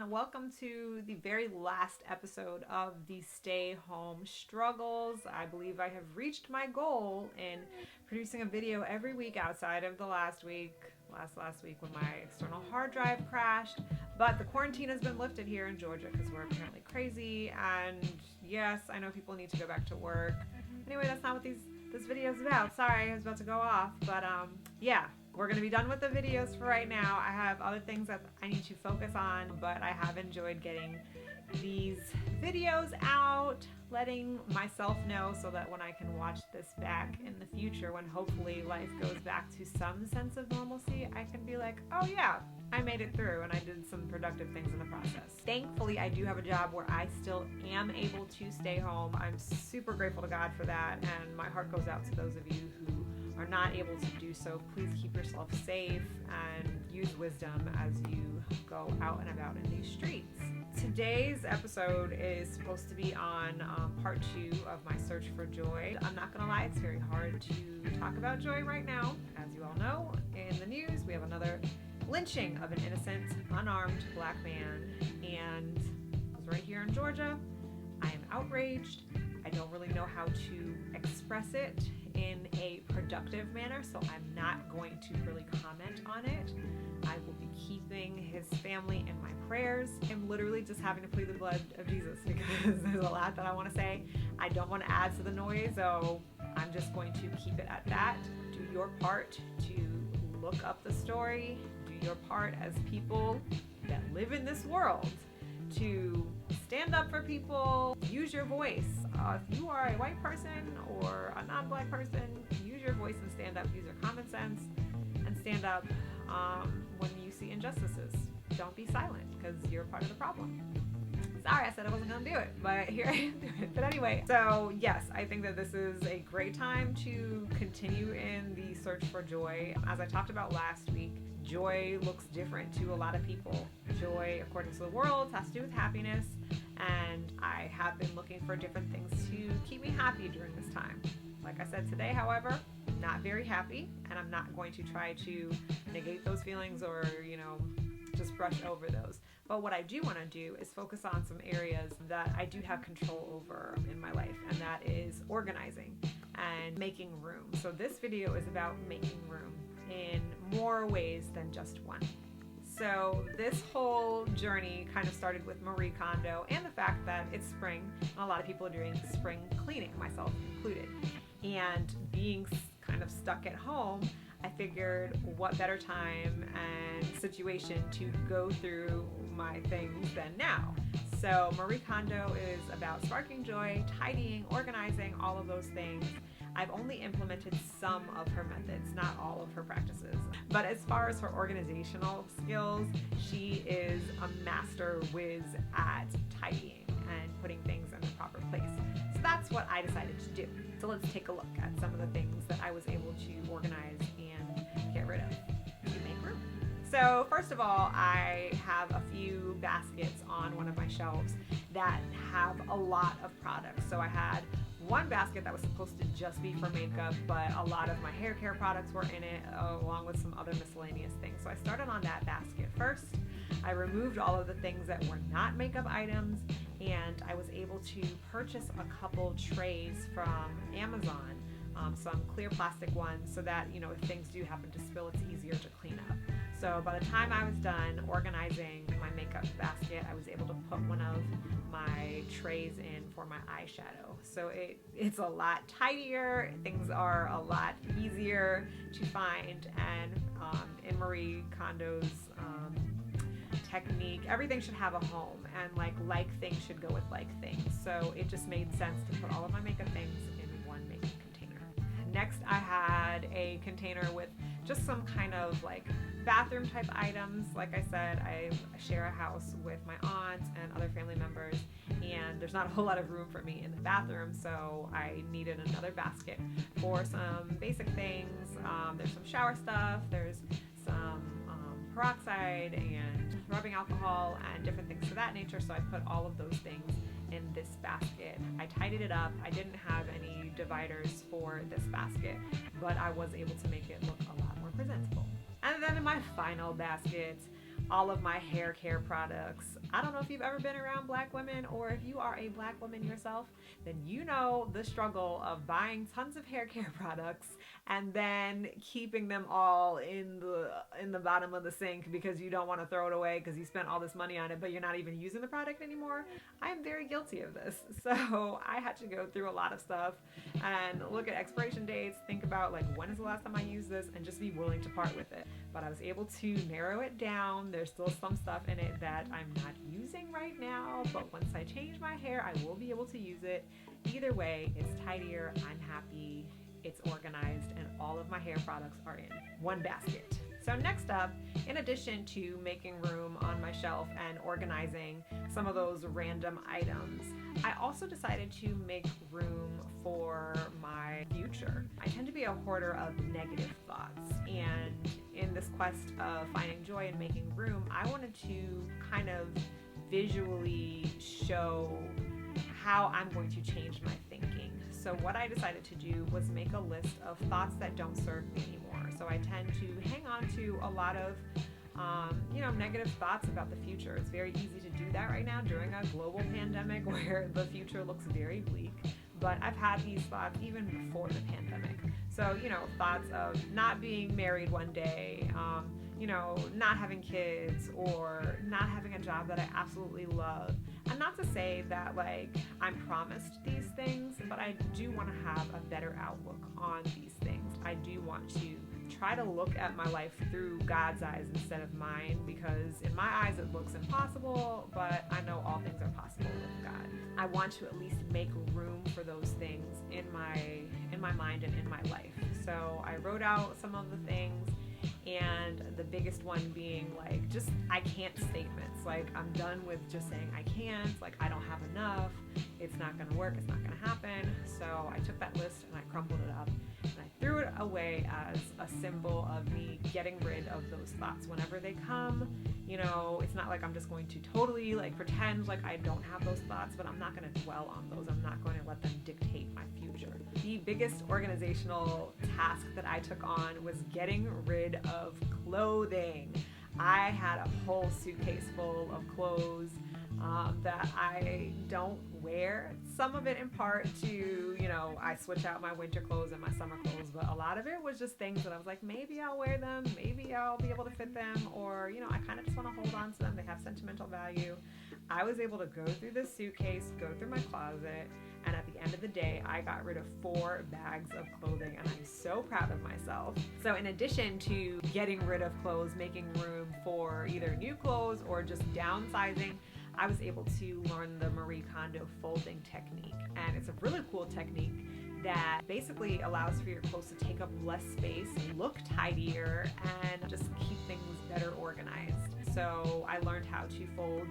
everyone. Welcome to the very last episode of the Stay Home Struggles. I believe I have reached my goal in producing a video every week outside of the last week when my external hard drive crashed. But the quarantine has been lifted here in Georgia because we're apparently crazy. And yes, I know people need to go back to work. Anyway, that's not what this video is about. Sorry, I was about to go off. But yeah. We're going to be done with the videos for right now. I have other things that I need to focus on, but I have enjoyed getting these videos out, letting myself know so that when I can watch this back in the future, when hopefully life goes back to some sense of normalcy, I can be like, oh yeah, I made it through and I did some productive things in the process. Thankfully, I do have a job where I still am able to stay home. I'm super grateful to God for that, and my heart goes out to those of you who are not able to do so. Please keep yourself safe and use wisdom as you go out and about in these streets. Today's episode is supposed to be on part 2 of my search for joy. I'm not gonna lie, it's very hard to talk about joy right now. As you all know, in the news we have another lynching of an innocent, unarmed black man, and it was right here in Georgia. I am outraged. I don't really know how to express it in a productive manner, so I'm not going to really comment on it. I will be keeping his family in my prayers. I'm literally just having to plead the blood of Jesus because there's a lot that I want to say. I don't want to add to the noise, so I'm just going to keep it at that. Do your part to look up the story. Do your part as people that live in this world to stand up for people. Use your voice. If you are a white person or a non-black person, use your voice and stand up. Use your common sense and stand up when you see injustices. Don't be silent because you're part of the problem. Sorry, I said I wasn't going to do it, but here I am doing it. But anyway, so yes, I think that this is a great time to continue in the search for joy. As I talked about last week, joy looks different to a lot of people. Joy, according to the world, has to do with happiness, and I have been looking for different things to keep me happy during this time. Like I said today, however, not very happy, and I'm not going to try to negate those feelings or, just brush over those. But what I do want to do is focus on some areas that I do have control over in my life, and that is organizing and making room. So this video is about making room in more ways than just one. So this whole journey kind of started with Marie Kondo and the fact that it's spring and a lot of people are doing spring cleaning, myself included. And being kind of stuck at home, I figured what better time and situation to go through my things than now. So Marie Kondo is about sparking joy, tidying, organizing, all of those things. I've only implemented some of her methods, not all of her practices. But as far as her organizational skills, she is a master whiz at tidying and putting things in the proper place. So that's what I decided to do. So let's take a look at some of the things that I was able to organize and get rid of to make room. So first of all, I have a few baskets on one of my shelves that have a lot of products. So I had one basket that was supposed to just be for makeup, but a lot of my hair care products were in it, along with some other miscellaneous things. So I started on that basket first. I removed all of the things that were not makeup items, and I was able to purchase a couple trays from Amazon, some clear plastic ones, so that, if things do happen to spill, it's easier to clean up. So by the time I was done organizing my makeup basket, I was able to put one of my trays in for my eyeshadow. So it's a lot tidier, things are a lot easier to find, and in Marie Kondo's technique, everything should have a home, and like things should go with like things. So it just made sense to put all of my makeup things in one makeup container. Next, I had a container with just some kind of bathroom type items. Like I said, I share a house with my aunt and other family members, and there's not a whole lot of room for me in the bathroom, so I needed another basket for some basic things. There's some shower stuff, there's some peroxide and rubbing alcohol and different things of that nature, so I put all of those things in this basket. I tidied it up. I didn't have any dividers for this basket, but I was able to make it look a lot more presentable. And then in my final basket all of my hair care products. I don't know if you've ever been around black women, or if you are a black woman yourself, then you know the struggle of buying tons of hair care products and then keeping them all in the bottom of the sink because you don't want to throw it away because you spent all this money on it, but you're not even using the product anymore. I am very guilty of this. So I had to go through a lot of stuff and look at expiration dates, think about like when is the last time I used this, and just be willing to part with it. But I was able to narrow it down. There's still some stuff in it that I'm not using right now, but once I change my hair, I will be able to use it. Either way, it's tidier, I'm happy, it's organized, and all of my hair products are in one basket. So next up, in addition to making room on my shelf and organizing some of those random items, I also decided to make room for my future. I tend to be a hoarder of negative thoughts, and in this quest of finding joy and making room, I wanted to kind of visually show how I'm going to change my thinking. So what I decided to do was make a list of thoughts that don't serve me anymore. So I tend to hang on to a lot of negative thoughts about the future. It's very easy to do that right now during a global pandemic where the future looks very bleak. But I've had these thoughts even before the pandemic. So, thoughts of not being married one day, not having kids, or not having a job that I absolutely love. And not to say that I'm promised these things, but I do want to have a better outlook on these things. I do want to try to look at my life through God's eyes instead of mine, because in my eyes it looks impossible, but I know all things are possible with God. I want to at least make room for those things in my mind and in my life. So I wrote out some of the things, and the biggest one being just I can't statements. I'm done with just saying I can't, I don't have enough, it's not gonna work, it's not gonna happen. So I took that list and I crumpled it up and I threw it away as a symbol of me getting rid of those thoughts whenever they come. It's not like I'm just going to totally pretend like I don't have those thoughts, but I'm not going to dwell on those. I'm not going to let them dictate my future. The biggest organizational task that I took on was getting rid of clothing. I had a whole suitcase full of clothes that I don't wear. Some of it in part to, I switch out my winter clothes and my summer clothes, but a lot of it was just things that I was like, maybe I'll wear them, maybe I'll be able to fit them, or, I kind of just want to hold on to them. They have sentimental value. I was able to go through this suitcase, go through my closet, and at the end of the day, I got rid of 4 bags of clothing, and I'm so proud of myself. So in addition to getting rid of clothes, making room for either new clothes or just downsizing, I was able to learn the Marie Kondo folding technique. And it's a really cool technique that basically allows for your clothes to take up less space, look tidier, and just keep things better organized. So I learned how to fold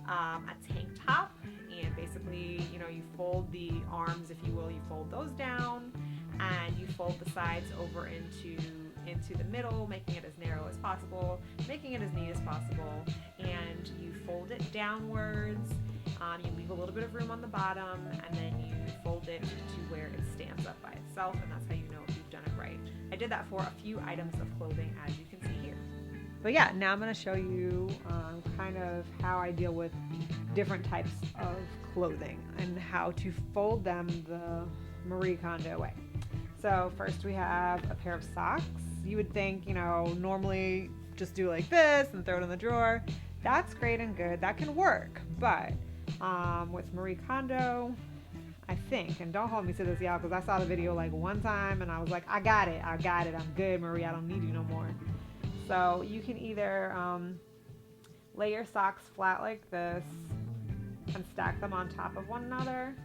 a tank top, and basically, you fold the arms, if you will, you fold those down, and you fold the sides over into the middle, making it as narrow as possible, making it as neat as possible, and you fold it downwards. You leave a little bit of room on the bottom, and then you fold it to where it stands up by itself, and that's how you know if you've done it right. I did that for a few items of clothing, as you can see here. But yeah, now I'm going to show you kind of how I deal with different types of clothing and how to fold them the Marie Kondo way. So first we have a pair of socks. You would think, normally just do like this and throw it in the drawer. That's great and good. That can work. But with Marie Kondo, I think, and don't hold me to this, y'all, because I saw the video one time and I was like, I got it. I'm good, Marie. I don't need you no more. So you can either lay your socks flat like this and stack them on top of one another.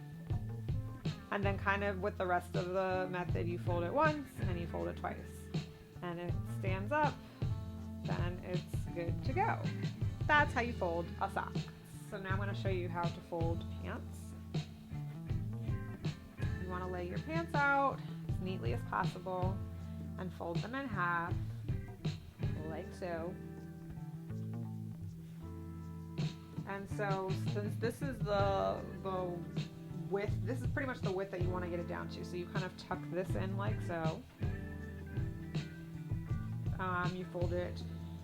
And then kind of with the rest of the method, you fold it once and you fold it twice. And it stands up, then it's good to go. That's how you fold a sock. So now I'm going to show you how to fold pants. You want to lay your pants out as neatly as possible and fold them in half, like so. And so since this is the width, this is pretty much the width that you want to get it down to. So you kind of tuck this in like so. You fold it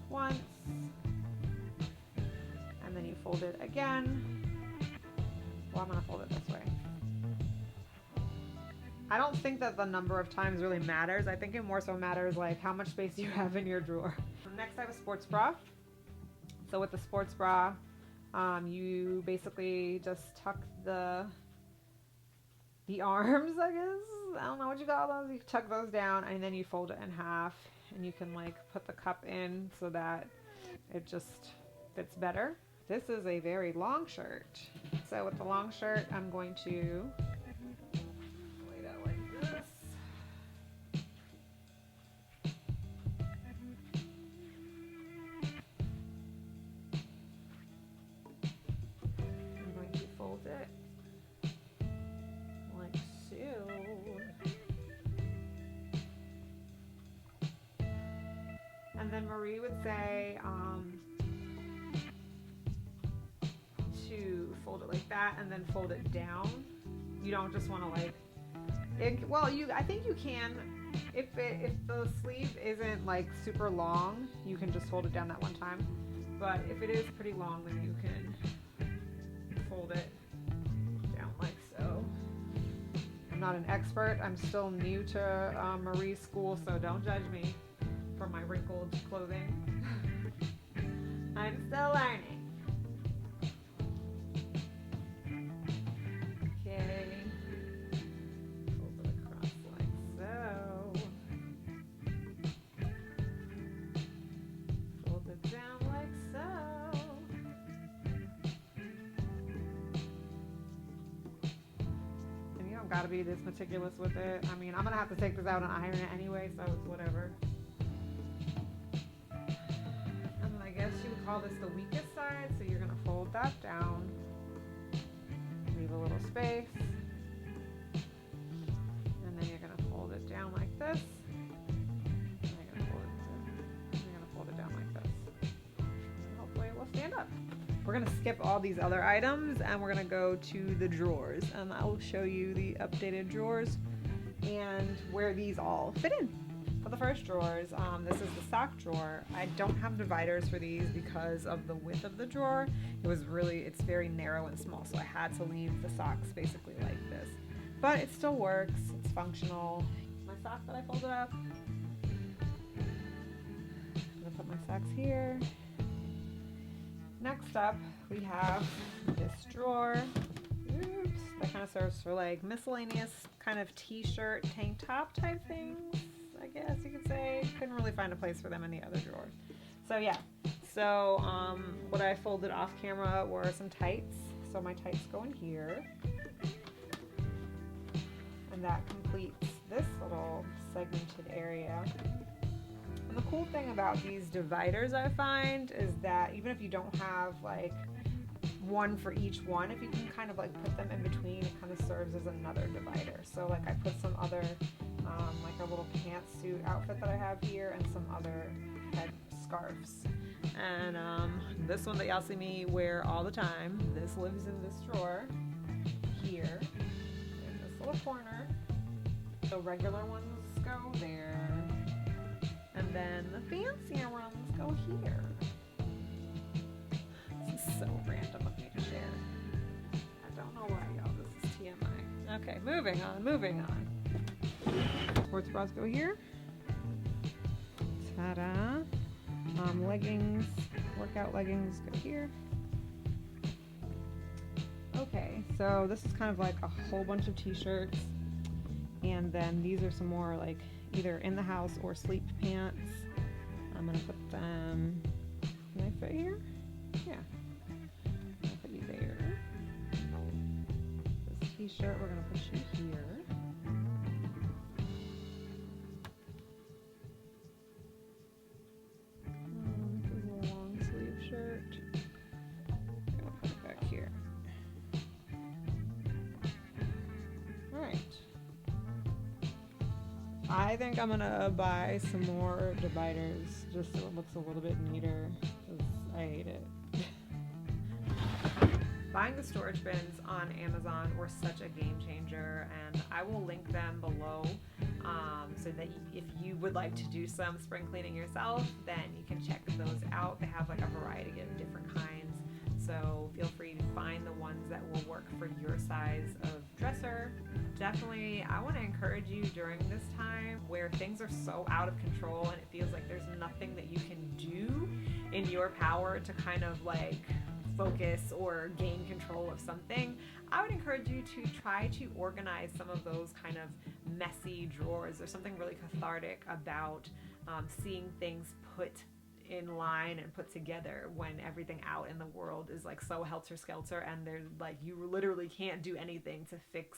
once, fold it again. Well, I'm gonna fold it this way. I don't think that the number of times really matters. I think it more so matters like how much space you have in your drawer. Next I have a sports bra. So with the sports bra, you basically just tuck the arms, I guess. I don't know what you call those. You tuck those down and then you fold it in half, and you can like put the cup in so that it just fits better. This is a very long shirt. So with the long shirt, I'm going to lay it out like this. I'm going to fold it like so. And then Marie would say to fold it like that and then fold it down. You don't just want to like it, well, I think you can if the sleeve isn't like super long, you can just fold it down that one time. But if it is pretty long, then you can fold it down like so. I'm not an expert. I'm still new to Marie's school, so don't judge me for my wrinkled clothing. I'm still learning. Okay. Fold it across like so. Fold it down like so. And you don't gotta be this meticulous with it. I mean, I'm gonna have to take this out and iron it anyway, so it's whatever. You would call this the weakest side, so you're going to fold that down, leave a little space, and then you're going to fold it down like this, and you're going to fold it down like this, and hopefully it will stand up. We're going to skip all these other items and we're going to go to the drawers, and I will show you the updated drawers and where these all fit in. For the first drawers, this is the sock drawer. I don't have dividers for these because of the width of the drawer. It's very narrow and small, so I had to leave the socks basically like this. But it still works, it's functional. My sock that I folded up. I'm gonna put my socks here. Next up, we have this drawer. Oops, that kind of serves for like miscellaneous kind of t-shirt, tank top type things, I guess you could say. Couldn't really find a place for them in the other drawers. So yeah, what I folded off camera were some tights. So my tights go in here. And that completes this little segmented area. And the cool thing about these dividers, I find, is that even if you don't have like one for each one, if you can kind of like put them in between, it kind of serves as another divider. So like I put some other like a little pantsuit outfit that I have here and some other head scarves. And this one that y'all see me wear all the time, this lives in this drawer here in this little corner. The regular ones go there, and then the fancier ones go here. This is so random of me to share. I don't know why, y'all. This is TMI. Okay, moving on. Sports bras go here. Ta-da. Leggings, workout leggings go here. Okay, so this is kind of like a whole bunch of t-shirts. And then these are some more like either in the house or sleep pants. I'm gonna put them, can I fit here? Yeah. I'm gonna put you there. This t-shirt, we're gonna put you here. This is a long sleeve shirt. I'm gonna put it back here. Alright. I think I'm gonna buy some more dividers just so it looks a little bit neater, because I hate it. Buying the storage bins on Amazon were such a game changer, and I will link them below so that if you would like to do some spring cleaning yourself, then you can check those out. They have like a variety of different kinds. So feel free to find the ones that will work for your size of dresser. Definitely, I want to encourage you during this time where things are so out of control and it feels like there's nothing that you can do in your power to kind of like focus or gain control of something. I would encourage you to try to organize some of those kind of messy drawers. There's something really cathartic about seeing things put in line and put together when everything out in the world is like so helter-skelter and there's like you literally can't do anything to fix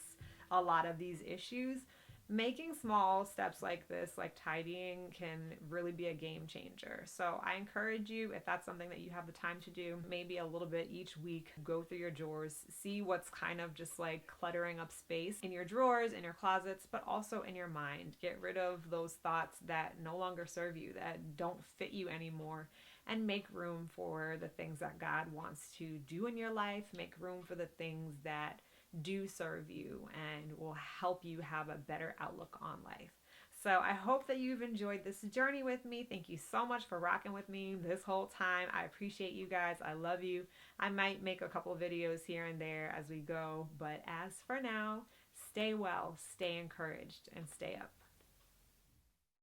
a lot of these issues. Making small steps like this, like tidying, can really be a game changer. So I encourage you, if that's something that you have the time to do, maybe a little bit each week, go through your drawers, see what's kind of just like cluttering up space in your drawers, in your closets, but also in your mind. Get rid of those thoughts that no longer serve you, that don't fit you anymore, and make room for the things that God wants to do in your life. Make room for the things that do serve you and will help you have a better outlook on life. So I hope that you've enjoyed this journey with me. Thank you so much for rocking with me this whole time. I appreciate you guys. I love you. I might make a couple of videos here and there as we go, but as for now, stay well, stay encouraged, and stay up.